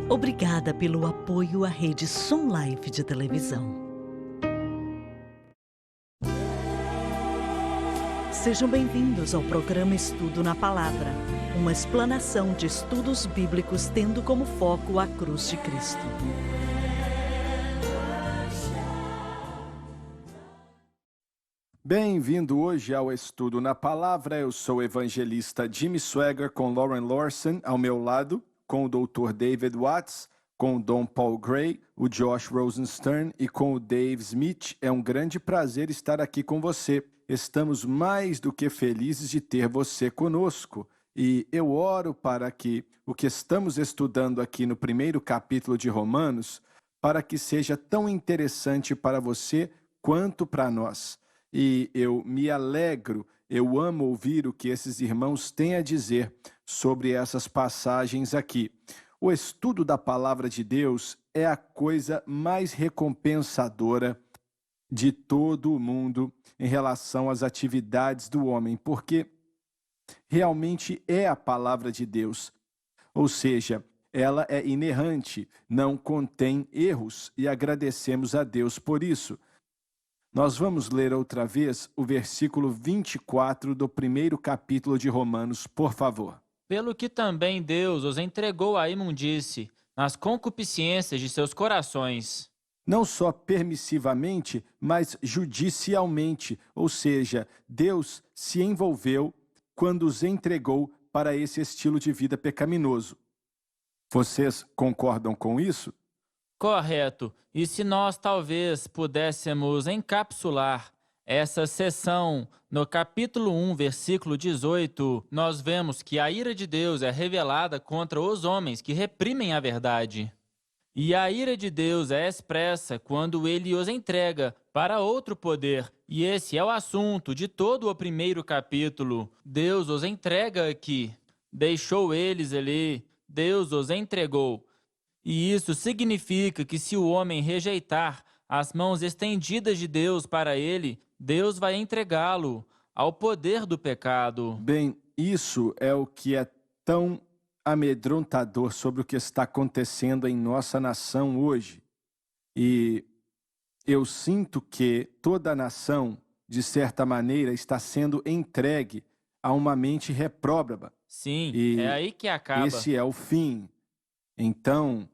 Obrigada pelo apoio à rede Som Life de televisão. Sejam bem-vindos ao programa Estudo na Palavra, uma explanação de estudos bíblicos tendo como foco a cruz de Cristo. Bem-vindo hoje ao Estudo na Palavra. Eu sou o evangelista Jimmy Swaggart com Lauren Lawson ao meu lado, com o Dr. David Watts, com o Don Paul Gray, o Josh Rosenstern e com o Dave Smith. É um grande prazer estar aqui com você. Estamos mais do que felizes de ter você conosco. E eu oro para que o que estamos estudando aqui no primeiro capítulo de Romanos, para que seja tão interessante para você quanto para nós. E eu me alegro, eu amo ouvir o que esses irmãos têm a dizer sobre essas passagens aqui. O estudo da palavra de Deus é a coisa mais recompensadora de todo o mundo em relação às atividades do homem, porque realmente é a palavra de Deus. Ou seja, ela é inerrante, não contém erros, e agradecemos a Deus por isso. Nós vamos ler outra vez o versículo 24 do primeiro capítulo de Romanos, por favor. Pelo que também Deus os entregou à imundície, nas concupiscências de seus corações. Não só permissivamente, mas judicialmente, ou seja, Deus se envolveu quando os entregou para esse estilo de vida pecaminoso. Vocês concordam com isso? Correto. E se nós talvez pudéssemos encapsular essa sessão no capítulo 1, versículo 18, nós vemos que a ira de Deus é revelada contra os homens que reprimem a verdade. E a ira de Deus é expressa quando ele os entrega para outro poder. E esse é o assunto de todo o primeiro capítulo. Deus os entrega aqui. Deixou eles ali. Deus os entregou. E isso significa que se o homem rejeitar as mãos estendidas de Deus para ele, Deus vai entregá-lo ao poder do pecado. Bem, isso é o que é tão amedrontador sobre o que está acontecendo em nossa nação hoje. E eu sinto que toda a nação, de certa maneira, está sendo entregue a uma mente retrógrada. Sim, E é aí que acaba. esse é o fim. Então,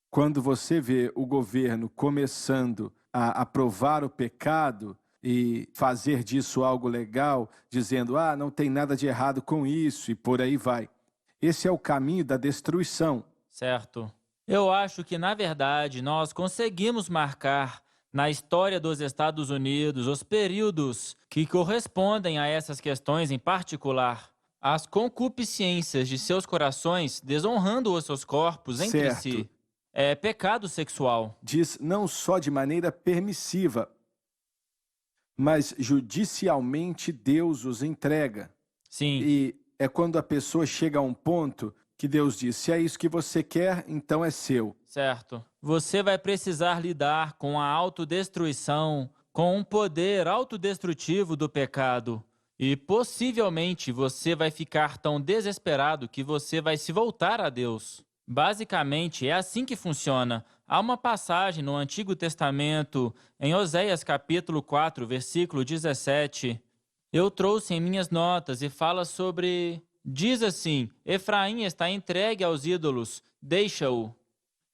quando você vê o governo começando a aprovar o pecado e fazer disso algo legal, dizendo, não tem nada de errado com isso, e por aí vai. Esse é o caminho da destruição. Certo. Eu acho que, na verdade, nós conseguimos marcar na história dos Estados Unidos os períodos que correspondem a essas questões em particular. As concupiscências de seus corações desonrando os seus corpos entre Certo. si. É pecado sexual. Diz não só de maneira permissiva, mas judicialmente Deus os entrega. Sim. E é quando a pessoa chega a um ponto que Deus diz, se é isso que você quer, então é seu. Certo. Você vai precisar lidar com a autodestruição, com um poder autodestrutivo do pecado. E possivelmente você vai ficar tão desesperado que você vai se voltar a Deus. Basicamente, é assim que funciona. Há uma passagem no Antigo Testamento, em Oséias capítulo 4, versículo 17. Eu trouxe em minhas notas e fala sobre... Diz assim, Efraim está entregue aos ídolos, deixa-o.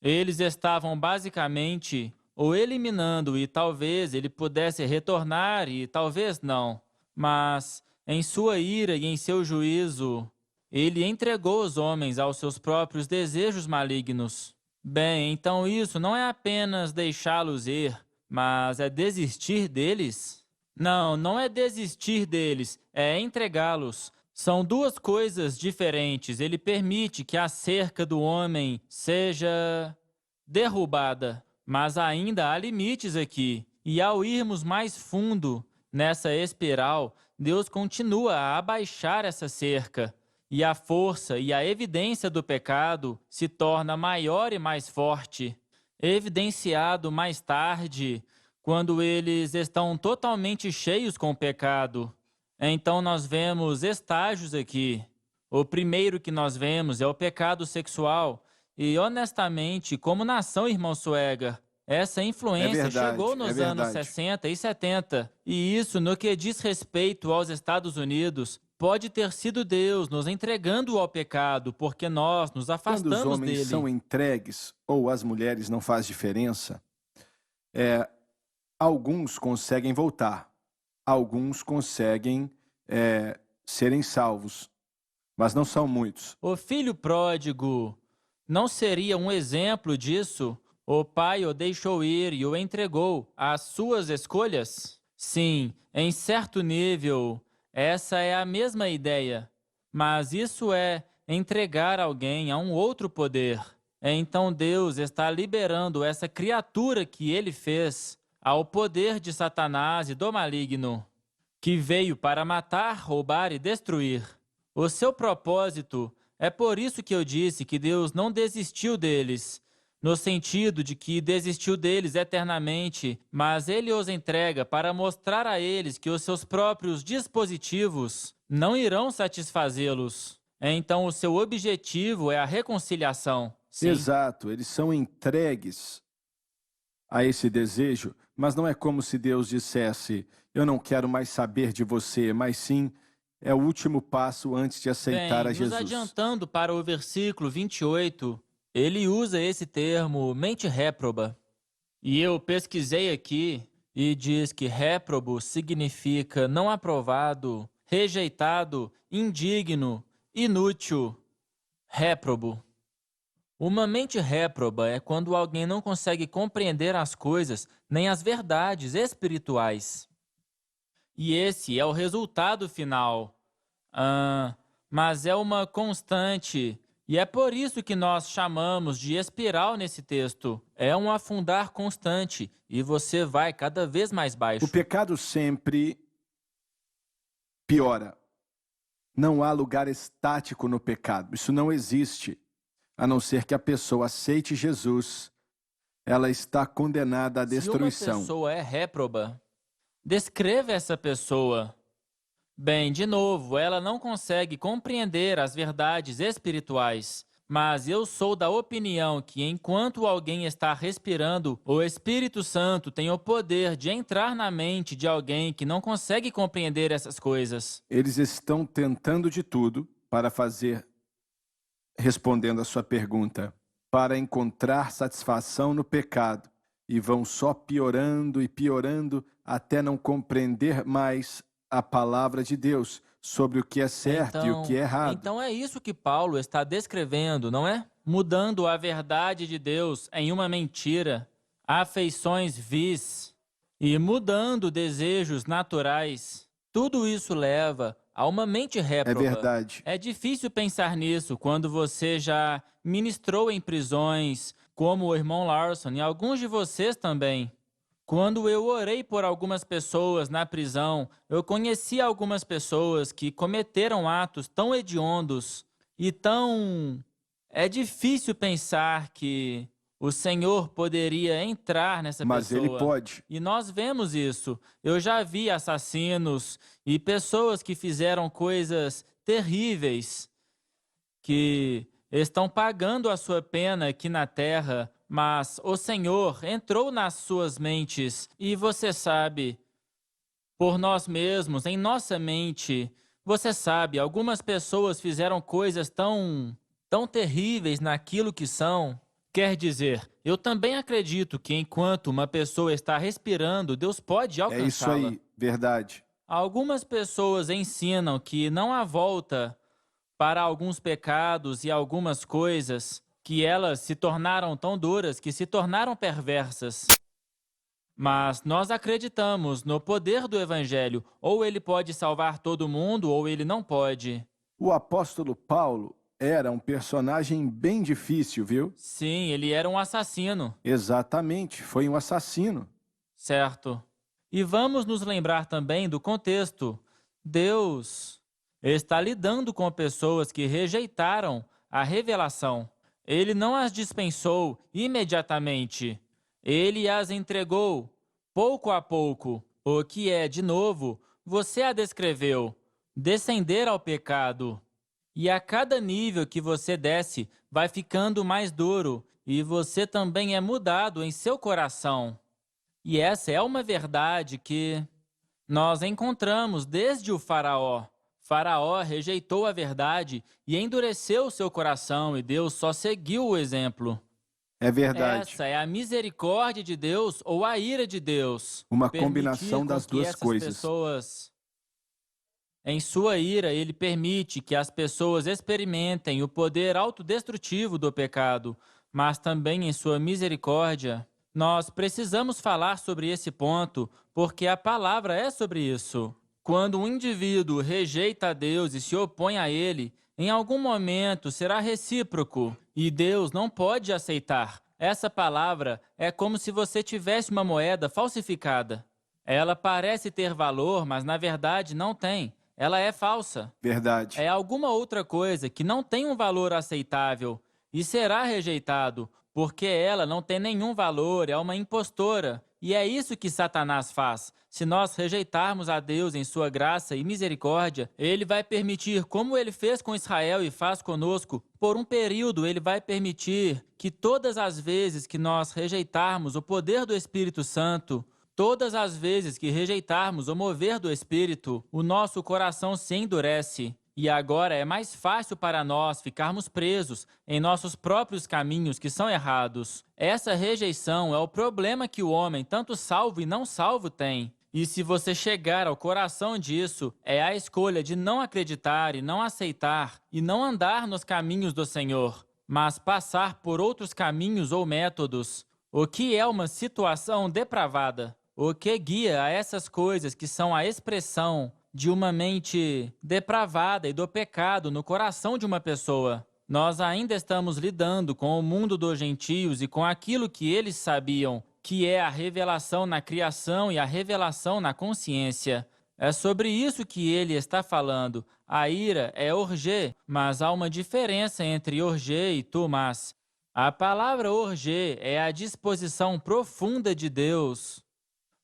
Eles estavam basicamente o eliminando e talvez ele pudesse retornar e talvez não. Mas, em sua ira e em seu juízo, ele entregou os homens aos seus próprios desejos malignos. Bem, então isso não é apenas deixá-los ir, mas é desistir deles? Não, não é desistir deles, é entregá-los. São duas coisas diferentes. Ele permite que a cerca do homem seja derrubada, mas ainda há limites aqui. E ao irmos mais fundo nessa espiral, Deus continua a abaixar essa cerca. E a força e a evidência do pecado se torna maior e mais forte, evidenciado mais tarde, quando eles estão totalmente cheios com o pecado. Então nós vemos estágios aqui. O primeiro que nós vemos é o pecado sexual, E honestamente, como nação, irmão Swagger, essa influência chegou nos anos 60 e 70. E isso, no que diz respeito aos Estados Unidos, pode ter sido Deus nos entregando ao pecado, porque nós nos Quando afastamos os homens dele. são entregues, ou as mulheres, não faz diferença, alguns conseguem voltar, alguns conseguem serem salvos, mas não são muitos. O filho pródigo não seria um exemplo disso? O pai o deixou ir e o entregou às suas escolhas? Sim, em certo nível, essa é a mesma ideia. Mas isso é entregar alguém a um outro poder. Então Deus está liberando essa criatura que ele fez ao poder de Satanás e do maligno, que veio para matar, roubar e destruir. O seu propósito é por isso que eu disse que Deus não desistiu deles, no sentido de que desistiu deles eternamente, mas ele os entrega para mostrar a eles que os seus próprios dispositivos não irão satisfazê-los. Então o seu objetivo é a reconciliação. Sim. Exato, eles são entregues a esse desejo, mas não é como se Deus dissesse: eu não quero mais saber de você, mas sim, é o último passo antes de aceitar a Jesus. Nos adiantando para o versículo 28, ele usa esse termo, mente réproba. E eu pesquisei aqui e diz que réprobo significa não aprovado, rejeitado, indigno, inútil. Réprobo. Uma mente réproba é quando alguém não consegue compreender as coisas nem as verdades espirituais. E esse é o resultado final. Mas é uma constante. E é por isso que nós chamamos de espiral nesse texto. É um afundar constante e você vai cada vez mais baixo. O pecado sempre piora. Não há lugar estático no pecado. Isso não existe. A não ser que a pessoa aceite Jesus, ela está condenada à destruição. Se uma pessoa é réproba, descreva essa pessoa. Bem, de novo, ela não consegue compreender as verdades espirituais. Mas eu sou da opinião que enquanto alguém está respirando, o Espírito Santo tem o poder de entrar na mente de alguém que não consegue compreender essas coisas. Eles estão tentando de tudo para fazer, respondendo a sua pergunta, para encontrar satisfação no pecado. E vão só piorando e piorando até não compreender mais a palavra de Deus sobre o que é certo e o que é errado. Então é isso que Paulo está descrevendo, não é? Mudando a verdade de Deus em uma mentira, afeições vis e mudando desejos naturais. Tudo isso leva a uma mente réproba. É verdade. É difícil pensar nisso quando você já ministrou em prisões, como o irmão Larson e alguns de vocês também. Quando eu orei por algumas pessoas na prisão, eu conheci algumas pessoas que cometeram atos tão hediondos e tão... É difícil pensar que o Senhor poderia entrar nessa pessoa. Mas Ele pode. E nós vemos isso. Eu já vi assassinos e pessoas que fizeram coisas terríveis, que estão pagando a sua pena aqui na terra, mas o Senhor entrou nas suas mentes e você sabe, por nós mesmos, em nossa mente, você sabe, algumas pessoas fizeram coisas tão terríveis naquilo que são. Quer dizer, eu também acredito que enquanto uma pessoa está respirando, Deus pode alcançá-la. É isso aí, verdade. Algumas pessoas ensinam que não há volta para alguns pecados e algumas coisas, que elas se tornaram tão duras que se tornaram perversas. Mas nós acreditamos no poder do Evangelho. Ou ele pode salvar todo mundo, ou ele não pode. O apóstolo Paulo era um personagem bem difícil, viu? Sim, ele era um assassino. Exatamente, foi um assassino. Certo. E vamos nos lembrar também do contexto. Deus está lidando com pessoas que rejeitaram a revelação. Ele não as dispensou imediatamente. Ele as entregou pouco a pouco. O que é, de novo, você a descreveu, descender ao pecado. E a cada nível que você desce, vai ficando mais duro, e você também é mudado em seu coração. E essa é uma verdade que nós encontramos desde o Faraó. Faraó rejeitou a verdade e endureceu seu coração, e Deus só seguiu o exemplo. É verdade. Essa é a misericórdia de Deus ou a ira de Deus. Uma Permitir combinação com das que duas essas coisas. pessoas, em sua ira, ele permite que as pessoas experimentem o poder autodestrutivo do pecado, mas também em sua misericórdia. Nós precisamos falar sobre esse ponto, porque a palavra é sobre isso. Quando um indivíduo rejeita a Deus e se opõe a ele, em algum momento será recíproco, e Deus não pode aceitar. Essa palavra é como se você tivesse uma moeda falsificada. Ela parece ter valor, mas na verdade não tem. Ela é falsa. Verdade. É alguma outra coisa que não tem um valor aceitável e será rejeitado, porque ela não tem nenhum valor, é uma impostora. E é isso que Satanás faz. Se nós rejeitarmos a Deus em sua graça e misericórdia, ele vai permitir, como ele fez com Israel e faz conosco, por um período ele vai permitir que todas as vezes que nós rejeitarmos o poder do Espírito Santo, todas as vezes que rejeitarmos o mover do Espírito, o nosso coração se endurece. E agora é mais fácil para nós ficarmos presos em nossos próprios caminhos que são errados. Essa rejeição é o problema que o homem, tanto salvo e não salvo, tem. E se você chegar ao coração disso, é a escolha de não acreditar e não aceitar e não andar nos caminhos do Senhor, mas passar por outros caminhos ou métodos. O que é uma situação depravada? O que guia a essas coisas que são a expressão de uma mente depravada e do pecado no coração de uma pessoa? Nós ainda estamos lidando com o mundo dos gentios e com aquilo que eles sabiam, que é a revelação na criação e a revelação na consciência. É sobre isso que ele está falando. A ira é orgê, mas há uma diferença entre orgê e tumas. A palavra orgê é a disposição profunda de Deus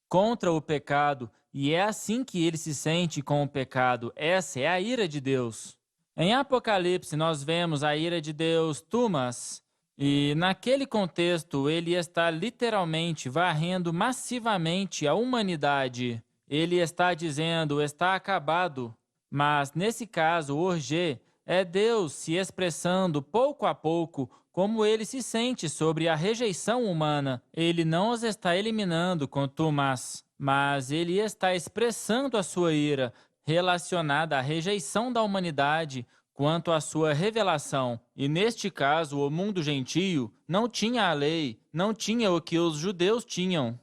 contra o pecado, e é assim que ele se sente com o pecado. Essa é a ira de Deus. Em Apocalipse, nós vemos a ira de Deus, tumas, e naquele contexto, ele está literalmente varrendo massivamente a humanidade. Ele está dizendo, está acabado. Mas, nesse caso, orgê é Deus se expressando pouco a pouco como ele se sente sobre a rejeição humana. Ele não os está eliminando com tumas, mas ele está expressando a sua ira relacionada à rejeição da humanidade quanto à sua revelação. E neste caso, o mundo gentio não tinha a lei, não tinha o que os judeus tinham.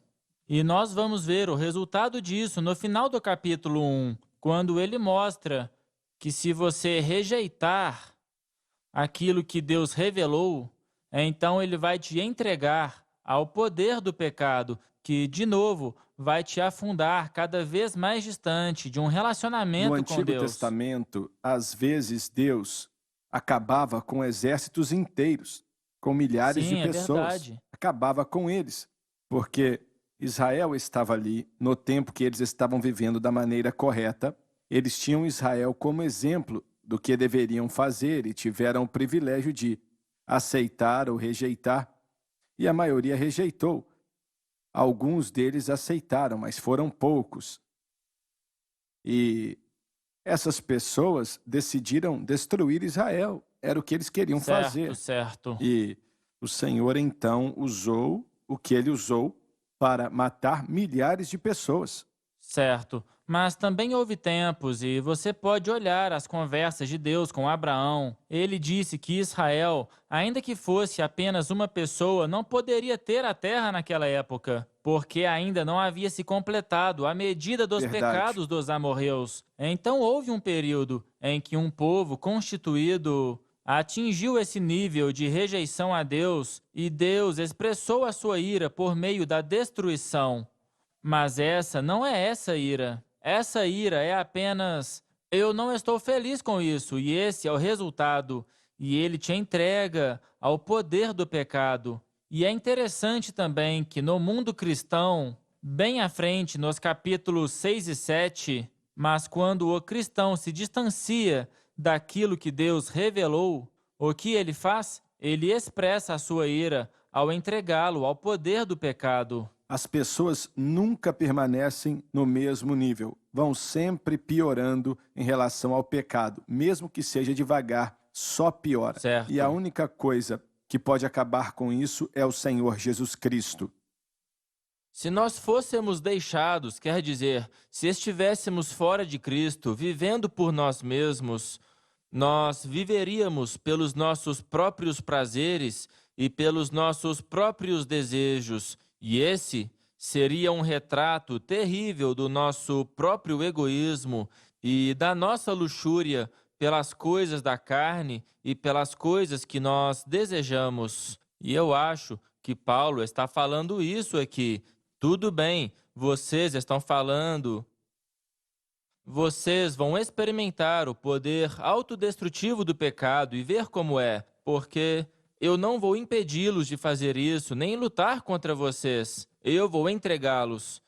E nós vamos ver o resultado disso no final do capítulo 1, quando ele mostra que se você rejeitar aquilo que Deus revelou, então ele vai te entregar ao poder do pecado, que, de novo, vai te afundar cada vez mais distante de um relacionamento No com Antigo Deus. Testamento, às vezes Deus acabava com exércitos inteiros, com milhares Sim, de é pessoas. verdade. Acabava com eles, porque Israel estava ali no tempo que eles estavam vivendo da maneira correta. Eles tinham Israel como exemplo do que deveriam fazer e tiveram o privilégio de aceitar ou rejeitar. E a maioria rejeitou. Alguns deles aceitaram, mas foram poucos. E essas pessoas decidiram destruir Israel. Era o que eles queriam fazer. Certo. E o Senhor então usou o que ele usou para matar milhares de pessoas. Certo. Mas também houve tempos, e você pode olhar as conversas de Deus com Abraão. Ele disse que Israel, ainda que fosse apenas uma pessoa, não poderia ter a terra naquela época, porque ainda não havia se completado a medida dos pecados dos amorreus. Então houve um período em que um povo constituído atingiu esse nível de rejeição a Deus, e Deus expressou a sua ira por meio da destruição. Mas essa não é essa ira. Essa ira é apenas, eu não estou feliz com isso, e esse é o resultado. E ele te entrega ao poder do pecado. E é interessante também que no mundo cristão, bem à frente, nos capítulos 6 e 7, mas quando o cristão se distancia daquilo que Deus revelou, o que ele faz? Ele expressa a sua ira ao entregá-lo ao poder do pecado. As pessoas nunca permanecem no mesmo nível, vão sempre piorando em relação ao pecado, mesmo que seja devagar, só piora. Certo. E a única coisa que pode acabar com isso é o Senhor Jesus Cristo. Se nós fôssemos deixados, quer dizer, se estivéssemos fora de Cristo, vivendo por nós mesmos, nós viveríamos pelos nossos próprios prazeres e pelos nossos próprios desejos, e esse seria um retrato terrível do nosso próprio egoísmo e da nossa luxúria pelas coisas da carne e pelas coisas que nós desejamos. E eu acho que Paulo está falando isso aqui. Tudo bem, vocês estão falando. Vocês vão experimentar o poder autodestrutivo do pecado e ver como é, porque eu não vou impedi-los de fazer isso, nem lutar contra vocês. Eu vou entregá-los.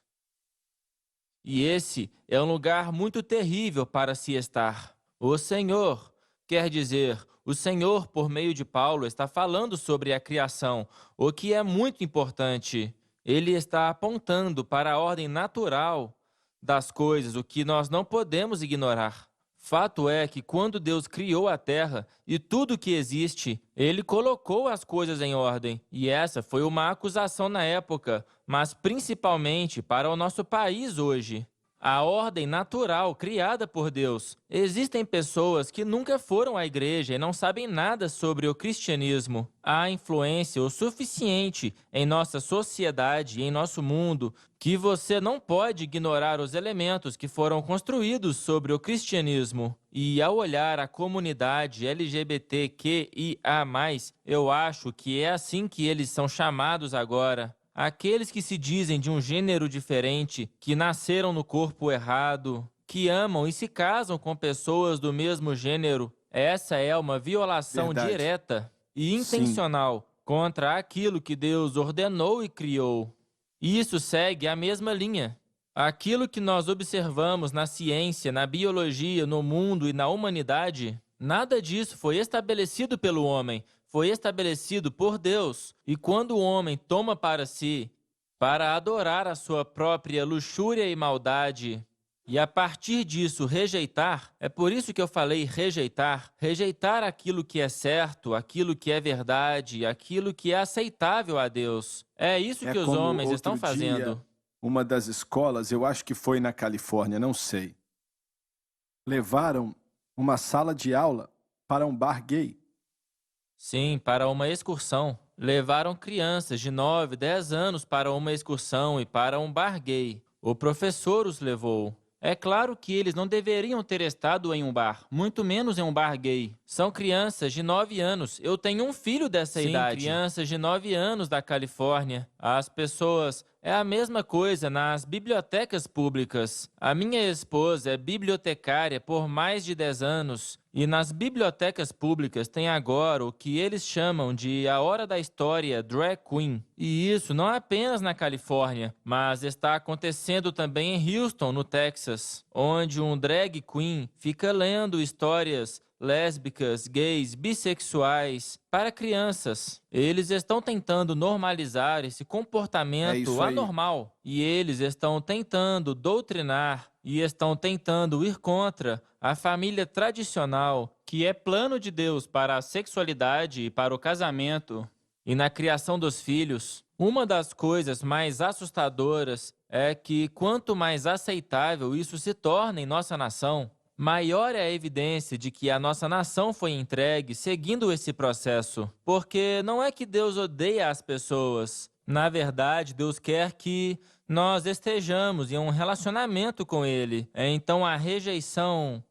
E esse é um lugar muito terrível para se estar. O Senhor, quer dizer, o Senhor, por meio de Paulo, está falando sobre a criação, o que é muito importante. Ele está apontando para a ordem natural das coisas, o que nós não podemos ignorar. Fato é que quando Deus criou a terra e tudo que existe, Ele colocou as coisas em ordem. E essa foi uma acusação na época, mas principalmente para o nosso país hoje. A ordem natural criada por Deus. Existem pessoas que nunca foram à igreja e não sabem nada sobre o cristianismo. Há influência o suficiente em nossa sociedade e em nosso mundo que você não pode ignorar os elementos que foram construídos sobre o cristianismo. E ao olhar a comunidade LGBTQIA+, eu acho que é assim que eles são chamados agora. Aqueles que se dizem de um gênero diferente, que nasceram no corpo errado, que amam e se casam com pessoas do mesmo gênero, essa é uma violação direta e intencional contra aquilo que Deus ordenou e criou. Isso segue a mesma linha. Aquilo que nós observamos na ciência, na biologia, no mundo e na humanidade, nada disso foi estabelecido pelo homem. Foi estabelecido por Deus, e quando o homem toma para si, para adorar a sua própria luxúria e maldade, e a partir disso rejeitar, é por isso que eu falei rejeitar aquilo que é certo, aquilo que é verdade, aquilo que é aceitável a Deus. É isso que os homens estão fazendo. Uma das escolas, eu acho que foi na Califórnia, não sei, levaram uma sala de aula para um bar gay. Sim, para uma excursão. Levaram crianças de 9, 10 anos para uma excursão e para um bar gay. O professor os levou. É claro que eles não deveriam ter estado em um bar, muito menos em um bar gay. São crianças de 9 anos. Eu tenho um filho dessa idade. Crianças de 9 anos da Califórnia. As pessoas... É a mesma coisa nas bibliotecas públicas. A minha esposa é bibliotecária por mais de 10 anos. E nas bibliotecas públicas tem agora o que eles chamam de a hora da história drag queen. E isso não apenas na Califórnia, mas está acontecendo também em Houston, no Texas, onde um drag queen fica lendo histórias lésbicas, gays, bissexuais para crianças. Eles estão tentando normalizar esse comportamento anormal. E eles estão tentando doutrinar e estão tentando ir contra a família tradicional, que é plano de Deus para a sexualidade e para o casamento e na criação dos filhos. Uma das coisas mais assustadoras é que quanto mais aceitável isso se torna em nossa nação, maior é a evidência de que a nossa nação foi entregue seguindo esse processo. Porque não é que Deus odeia as pessoas. Na verdade, Deus quer que nós estejamos em um relacionamento com Ele. Então, a rejeição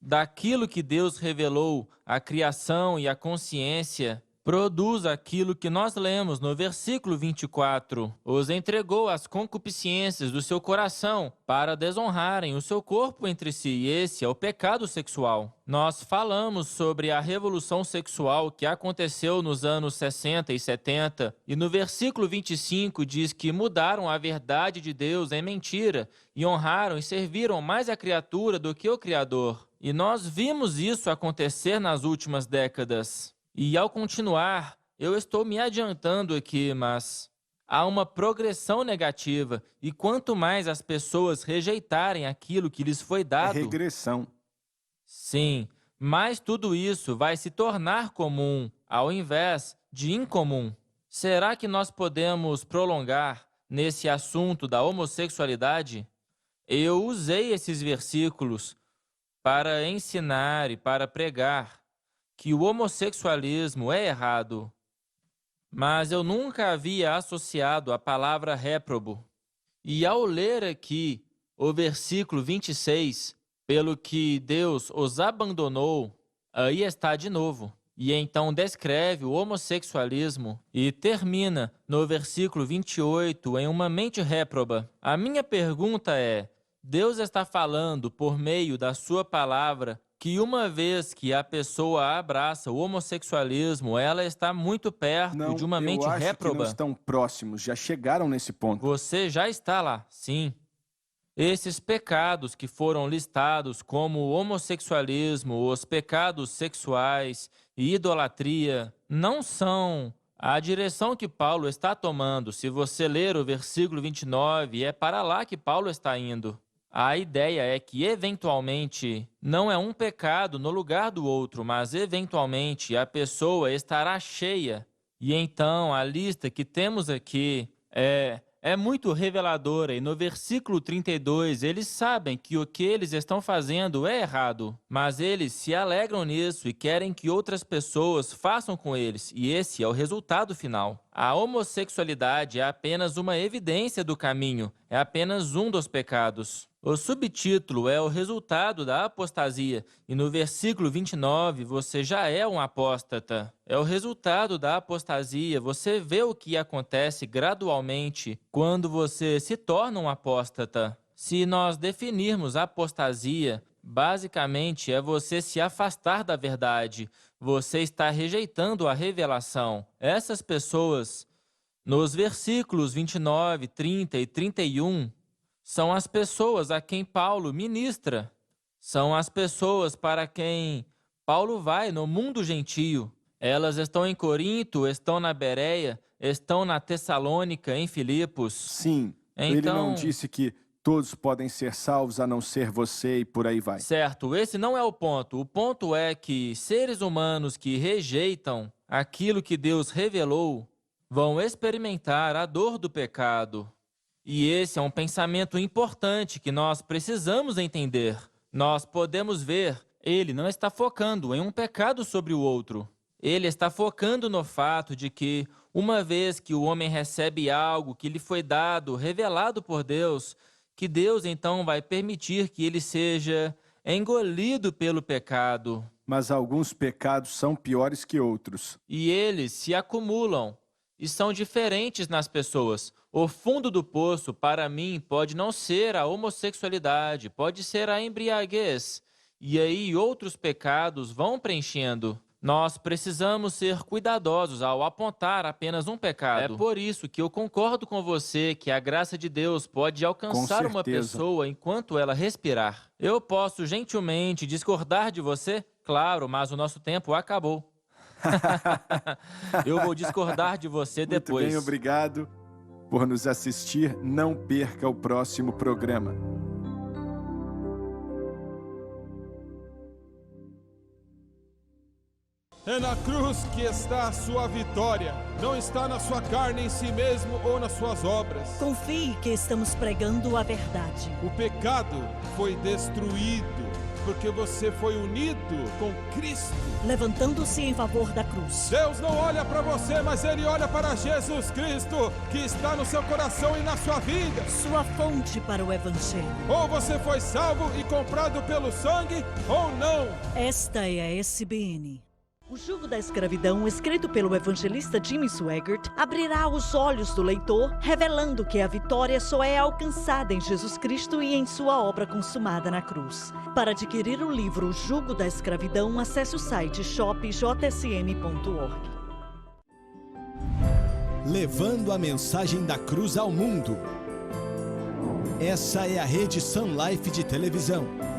daquilo que Deus revelou, a criação e a consciência, produz aquilo que nós lemos no versículo 24. Os entregou às concupiscências do seu coração para desonrarem o seu corpo entre si. E esse é o pecado sexual. Nós falamos sobre a revolução sexual que aconteceu nos anos 60 e 70. E no versículo 25 diz que mudaram a verdade de Deus em mentira e honraram e serviram mais a criatura do que o Criador. E nós vimos isso acontecer nas últimas décadas. E ao continuar, eu estou me adiantando aqui, mas há uma progressão negativa. E quanto mais as pessoas rejeitarem aquilo que lhes foi dado... É regressão. Sim, mais tudo isso vai se tornar comum, ao invés de incomum. Será que nós podemos prolongar nesse assunto da homossexualidade? Eu usei esses versículos para ensinar e para pregar que o homossexualismo é errado, mas eu nunca havia associado a palavra réprobo. E ao ler aqui o versículo 26, pelo que Deus os abandonou, aí está de novo. E então descreve o homossexualismo e termina no versículo 28 em uma mente réproba. A minha pergunta é, Deus está falando por meio da sua palavra que uma vez que a pessoa abraça o homossexualismo, ela está muito perto de uma mente réproba? Que não estão próximos, já chegaram nesse ponto. Você já está lá, sim. Esses pecados que foram listados como o homossexualismo, os pecados sexuais e idolatria, não são a direção que Paulo está tomando. Se você ler o versículo 29, é para lá que Paulo está indo. A ideia é que, eventualmente, não é um pecado no lugar do outro, mas, eventualmente, a pessoa estará cheia. E então, a lista que temos aqui é muito reveladora. E no versículo 32, eles sabem que o que eles estão fazendo é errado, mas eles se alegram nisso e querem que outras pessoas façam com eles. E esse é o resultado final. A homossexualidade é apenas uma evidência do caminho, é apenas um dos pecados. O subtítulo é o resultado da apostasia, e no versículo 29 você já é um apóstata. É o resultado da apostasia, você vê o que acontece gradualmente quando você se torna um apóstata. Se nós definirmos apostasia, basicamente é você se afastar da verdade, você está rejeitando a revelação. Essas pessoas, nos versículos 29, 30 e 31, são as pessoas a quem Paulo ministra. São as pessoas para quem Paulo vai no mundo gentio. Elas estão em Corinto, estão na Bereia, estão na Tessalônica, em Filipos. Sim, então, ele não disse que todos podem ser salvos a não ser você e por aí vai. Certo, esse não é o ponto. O ponto é que seres humanos que rejeitam aquilo que Deus revelou vão experimentar a dor do pecado. E esse é um pensamento importante que nós precisamos entender. Nós podemos ver, ele não está focando em um pecado sobre o outro. Ele está focando no fato de que, uma vez que o homem recebe algo que lhe foi dado, revelado por Deus, que Deus então vai permitir que ele seja engolido pelo pecado. Mas alguns pecados são piores que outros. E eles se acumulam e são diferentes nas pessoas. O fundo do poço, para mim, pode não ser a homossexualidade, pode ser a embriaguez. E aí outros pecados vão preenchendo. Nós precisamos ser cuidadosos ao apontar apenas um pecado. É por isso que eu concordo com você que a graça de Deus pode alcançar uma pessoa enquanto ela respirar. Eu posso gentilmente discordar de você? Claro, mas o nosso tempo acabou. Eu vou discordar de você depois. Muito bem, obrigado por nos assistir. Não perca o próximo programa. É na cruz que está a sua vitória. Não está na sua carne em si mesmo ou nas suas obras. Confie que estamos pregando a verdade. O pecado foi destruído porque você foi unido com Cristo. Levantando-se em favor da cruz. Deus não olha para você, mas Ele olha para Jesus Cristo, que está no seu coração e na sua vida. Sua fonte para o Evangelho. Ou você foi salvo e comprado pelo sangue, ou não. Esta é a SBN. O Jugo da Escravidão, escrito pelo evangelista Jimmy Swaggart, abrirá os olhos do leitor, revelando que a vitória só é alcançada em Jesus Cristo e em sua obra consumada na cruz. Para adquirir o livro O Jugo da Escravidão, acesse o site shopjsm.org. Levando a mensagem da cruz ao mundo. Essa é a rede Sun Life de televisão.